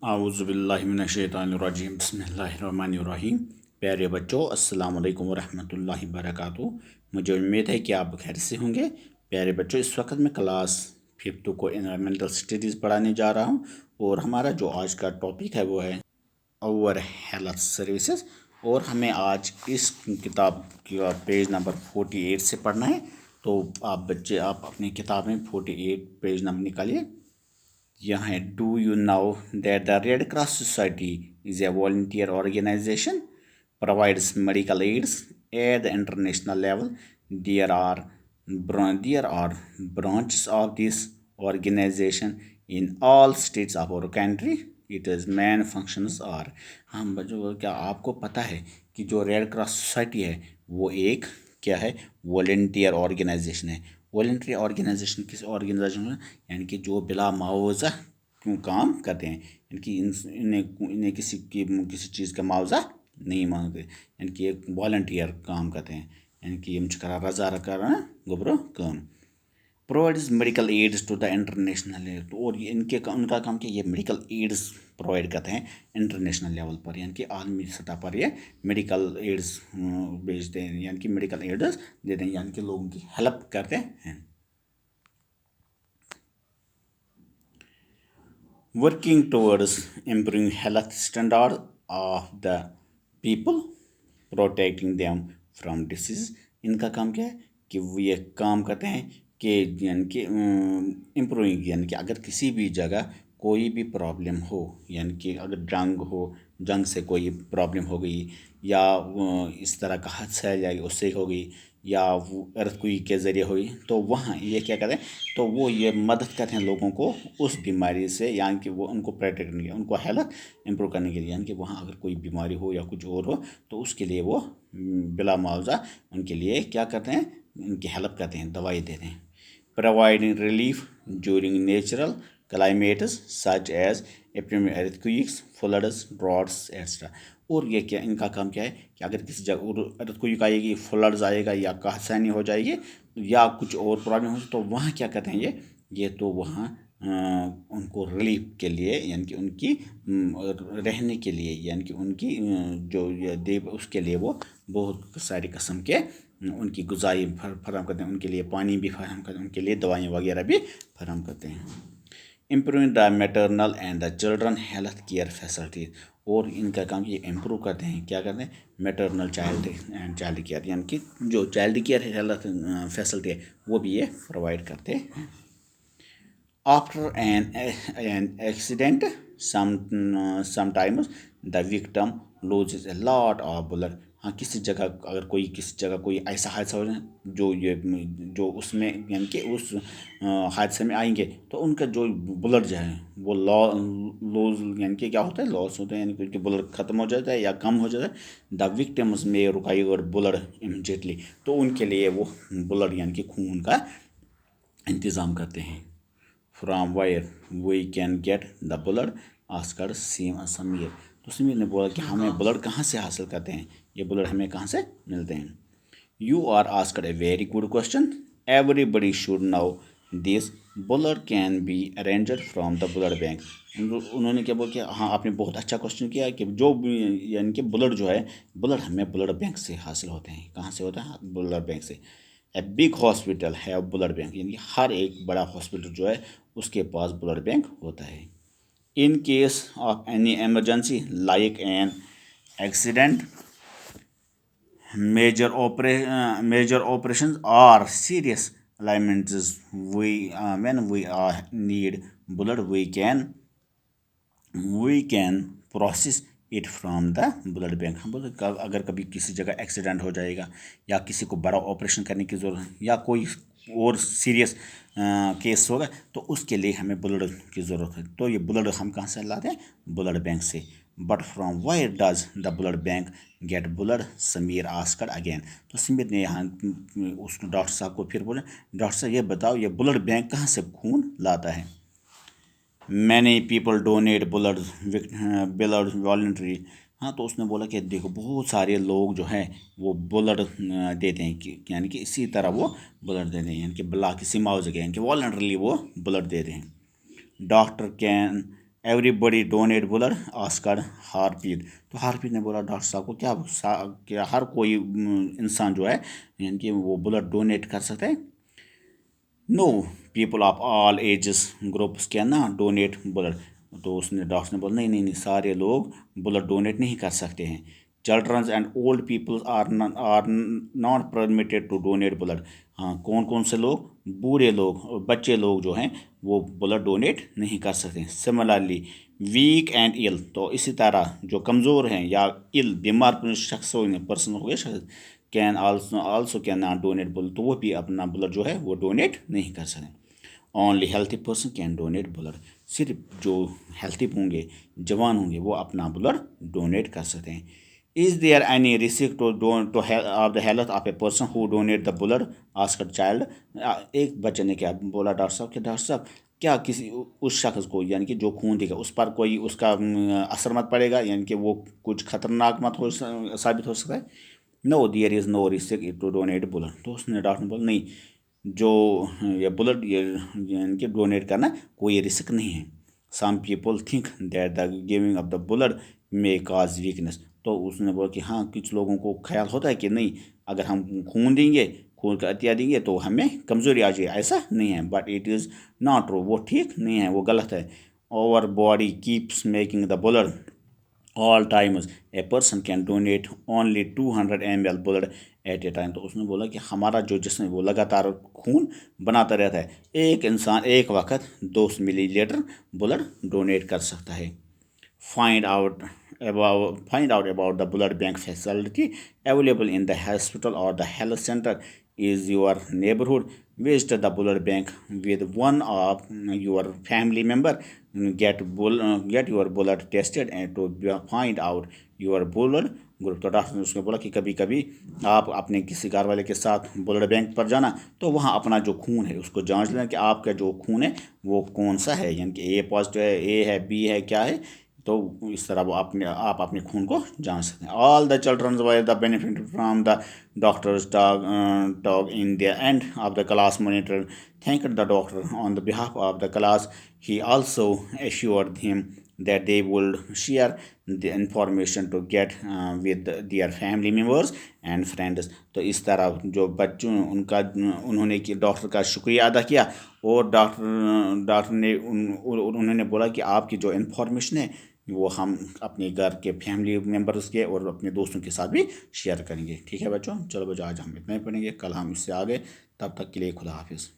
اعوذ باللہ من الشیطان الرجیم بسم اللہ الرحمن الرحیم۔ پیارے بچوں، السلام علیکم ورحمۃ اللہ وبرکاتہ۔ مجھے امید ہے کہ آپ خیر سے ہوں گے۔ پیارے بچوں، اس وقت میں کلاس 5 کو انوائرمنٹل اسٹڈیز پڑھانے جا رہا ہوں، اور ہمارا جو آج کا ٹاپک ہے وہ ہے اوور ہیلتھ سروسز، اور ہمیں آج اس کتاب کا پیج نمبر 48 سے پڑھنا ہے۔ تو آپ اپنی کتاب میں 48 پیج نمبر نکالیے۔ یہاں ہے do you know that the red cross society is a volunteer organisation provides medical aids at the international level. There are branches of this organization in all states of our country. Its main functions are. ہم بچوں، کیا آپ کو پتہ ہے کہ جو red cross society ہے وہ ایک کیا ہے؟ والنٹیئر آرگنائزیشن ہے۔ والنٹری آرگنائزیشن کس آرگنائزیشن ہے؟ یعنی کہ جو بلا معاوضہ کام کرتے ہیں، یعنی کہ انہیں کسی چیز کا معاوضہ نہیں مانگتے، یعنی کہ ایک والنٹیئر کام کرتے ہیں، یعنی کہ یہ کرا رضا کرنا گبرو کام۔ Provides medical aids to the international level, اور ان کا کام کیا؟ یہ میڈیکل ایڈز پرووائڈ کرتے ہیں انٹرنیشنل لیول پر، یعنی کہ عالمی سطح پر یہ میڈیکل ایڈز بیچتے ہیں، یعنی کہ میڈیکل ایڈز دیتے ہیں، یعنی کہ لوگوں کی ہیلپ کرتے ہیں۔ Working towards improving health standard of the people, protecting them from disease. ان کا کام کیا ہے کہ وہ یہ کام کرتے ہیں کہ یعنی کہ امپروونگ، یعنی کہ اگر کسی بھی جگہ کوئی بھی پرابلم ہو، یعنی کہ اگر جنگ سے کوئی پرابلم ہو گئی، یا اس طرح کا حادثہ یا اس سے ہو گئی، یا وہ ارتھکویک کے ذریعے ہوئی، تو وہاں یہ کیا کرتے ہیں؟ تو وہ یہ مدد کرتے ہیں لوگوں کو اس بیماری سے، یعنی کہ وہ ان کو پروٹیکٹ کرنے کے، ان کو ہیلتھ امپروو کرنے کے لیے، یعنی کہ وہاں اگر کوئی بیماری ہو یا کچھ اور ہو تو اس کے لیے وہ بلا معاوضہ ان کے لیے کیا کرتے ہیں؟ ان کی ہیلپ کرتے ہیں، دوائی دیتے ہیں۔ Providing relief during natural climates such as earthquakes, floods, droughts etcetera. اور یہ کیا ان کا کام کیا ہے کہ اگر کسی جگہ ارتھکویک آئے گی، فلڈز آئے گا، یا قحطانی ہو جائے گی، یا کچھ اور پرابلم ہو، تو وہاں کیا کرتے ہیں یہ تو وہاں ان کو ریلیف کے لیے، یعنی کہ ان کی رہنے کے لیے، یعنی کہ ان کی جو اس کے لیے وہ بہت ساری قسم کے ان کی غذائی فراہم کرتے ہیں، ان کے لیے پانی بھی فراہم کرتے ہیں، ان کے لیے دوائیں وغیرہ بھی فراہم کرتے ہیں۔ Improving the maternal and the children health care facilities, اور ان کا کام یہ امپروو کرتے ہیں، کیا کرتے ہیں؟ میٹرنل چائلڈ کیئر، یعنی کہ جو چائلڈ کیئر ہیلتھ فیسلٹی ہے وہ بھی یہ پرووائڈ کرتے ہیں۔ After an accident sometimes the victim loses a lot of blood. ہاں، کسی جگہ کوئی ایسا حادثہ ہو جائے جو اس میں، یعنی کہ اس حادثے میں آئیں گے تو ان کا جو بلڈ جو ہے وہ لوز، یعنی کہ کیا ہوتا ہے؟ لاس ہوتا ہے، یعنی کہ بلڈ ختم ہو جاتا ہے یا کم ہو جاتا ہے۔ دا وکٹمز میں ریکوائر بلڈ امیڈیٹلی، تو ان کے لیے وہ بلڈ، یعنی کہ خون کا انتظام کرتے ہیں۔ From where we can get the blood asked Sameer. تو سمیر نے بولا کہ ہمیں بلڈ کہاں سے حاصل کرتے ہیں، یہ بلڈ ہمیں کہاں سے ملتے ہیں؟ You are asked a very good question, everybody should know this, blood can be arranged from the blood bank. انہوں نے کیا بولا کہ ہاں، آپ نے بہت اچھا کوشچن کیا کہ جو بھی، یعنی کہ بلڈ جو ہے، بلڈ ہمیں بلڈ بینک سے حاصل ہوتے ہیں۔ کہاں سے ہوتا ہے؟ بلڈ بینک سے۔ A big hospital have blood bank, یعنی کہ ہر ایک بڑا ہاسپٹل جو ہے اس کے پاس بلڈ بینک ہوتا ہے۔ In case of any emergency like an accident, major operations اور serious alignments, when we need blood, we can process it from the blood bank۔ ہم بولتے اگر کبھی کسی جگہ ایکسیڈنٹ ہو جائے گا، یا کسی کو بڑا آپریشن کرنے کی ضرورت ہے، یا کوئی اور سیریس کیس ہوگا، تو اس کے لیے ہمیں بلڈ کی ضرورت ہے، تو یہ بلڈ ہم کہاں سے لاتے ہیں؟ بلڈ بینک سے۔ But from where does the blood bank get blood? Sameer asked again. تو سمیر نے یہاں اس ڈاکٹر صاحب کو پھر بولا، ڈاکٹر صاحب یہ بتاؤ، یہ بلڈ بینک کہاں سے خون لاتا ہے؟ Many people donate blood voluntary. ہاں، تو اس نے بولا کہ دیکھو بہت سارے لوگ جو ہیں وہ بلڈ دیتے ہیں، یعنی کہ اسی طرح وہ بلڈ دیتے ہیں، یعنی کہ بلا کسی معاوضے کے، یعنی کہ والنٹرلی وہ بلڈ دیتے ہیں۔ Doctor can everybody donate blood, asked Harpreet. تو ہارپریت نے بولا ڈاکٹر صاحب کو کیا ہر کوئی انسان جو ہے یعنی کہ وہ بلڈ ڈونیٹ کر سکتا ہے؟ No, people of all ages groups cannot donate blood. تو اس نے ڈاکٹر نے بولا نہیں نہیں نہیں، سارے لوگ بلڈ ڈونیٹ نہیں کر سکتے ہیں. Childrens and old peoples are not permitted to donate blood. ہاں، کون کون سے لوگ؟ بوڑھے لوگ، بچے لوگ جو ہیں وہ بلڈ ڈونیٹ نہیں کر سکتے. سملرلی ویک اینڈ ایل، تو اسی طرح جو کمزور ہیں یا ایل بیمار شخص پرسن ہو گیا شخص can also can not donate blood, تو وہ بھی اپنا بلڈ جو ہے وہ ڈونیٹ نہیں کر سکتے. Only healthy person can donate blood. صرف جو ہیلتھی ہوں گے، جوان ہوں گے، وہ اپنا بلڈ ڈونیٹ کر سکتے ہیں. Is there any risk to of the health of a person who donate the blood asked child. ایک بچے نے کیا بولا ڈاکٹر صاحب کہ ڈاکٹر صاحب کیا کسی اس شخص کو یعنی کہ جو خون دے گا اس پر کوئی اس کا اثر مت پڑے گا، یعنی کہ وہ کچھ خطرناک مت ہو ثابت ہو سکتا ہے؟ No there is no risk to donate blood. تو اس نے ڈاکٹر نے بولا نہیں، جو یہ بلڈ یعنی کہ ڈونیٹ کرنا کوئی رسک نہیں ہے. Some people think that the giving of the blood may cause weakness. تو اس نے بولا کہ ہاں کچھ لوگوں کو خیال ہوتا ہے کہ نہیں، اگر ہم خون دیں گے، خون کا عطیہ دیں گے تو ہمیں کمزوری آ جائے. ایسا نہیں ہے، but it is not true. وہ ٹھیک نہیں ہے، وہ غلط ہے. Our body keeps making the blood all times. A person can donate only 200 ml blood at a time. تو اس نے بولا کہ ہمارا جو جسم ہے وہ لگاتار خون بناتا رہتا ہے، ایک انسان ایک وقت 200 ملی لیٹر بلڈ ڈونیٹ کر سکتا ہے. Find out about the blood bank facility available in the hospital or the health center is your neighborhood. Visit the blood bank with one of your family member. Get your blood tested and to find out your blood group. تو doctor نے اس کو بولا کہ کبھی کبھی آپ اپنے کسی گھر والے کے ساتھ بلڈ بینک پر جانا، تو وہاں اپنا جو خون ہے اس کو جانچ لینا کہ آپ کا جو خون ہے وہ کون سا ہے، یعنی کہ اے پازیٹیو ہے، اے ہے، بی ہے، کیا ہے. تو اس طرح وہ آپ اپنے خون کو جان سکتے ہیں. All the childrens were the benefit from the doctors talk in the end of the class monitor thanked the doctor on the behalf of the class. He also assured him that they would share the information to get with their family members and friends. تو اس طرح جو بچوں انہوں نے doctor کا شکریہ ادا کیا، اور ڈاکٹر نے انہوں نے بولا کہ آپ کی جو انفارمیشن ہے وہ ہم اپنے گھر کے فیملی ممبرس کے اور اپنے دوستوں کے ساتھ بھی شیئر کریں گے. ٹھیک ہے بچوں، چلو بچوں آج ہم اتنا ہی پڑھیں گے، کل ہم اس سے آگے. تب تک کے لیے خدا حافظ.